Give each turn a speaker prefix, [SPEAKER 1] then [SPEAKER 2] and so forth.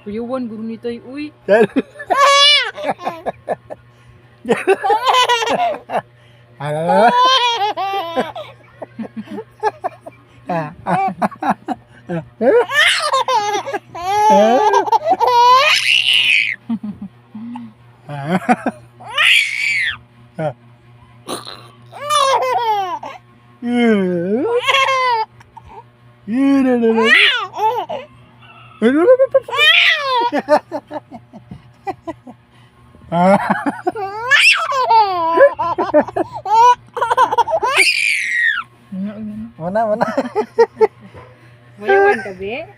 [SPEAKER 1] Kuya Juan, guru ni Tay, uy.
[SPEAKER 2] Mana.
[SPEAKER 1] Kuya Juan ka, be?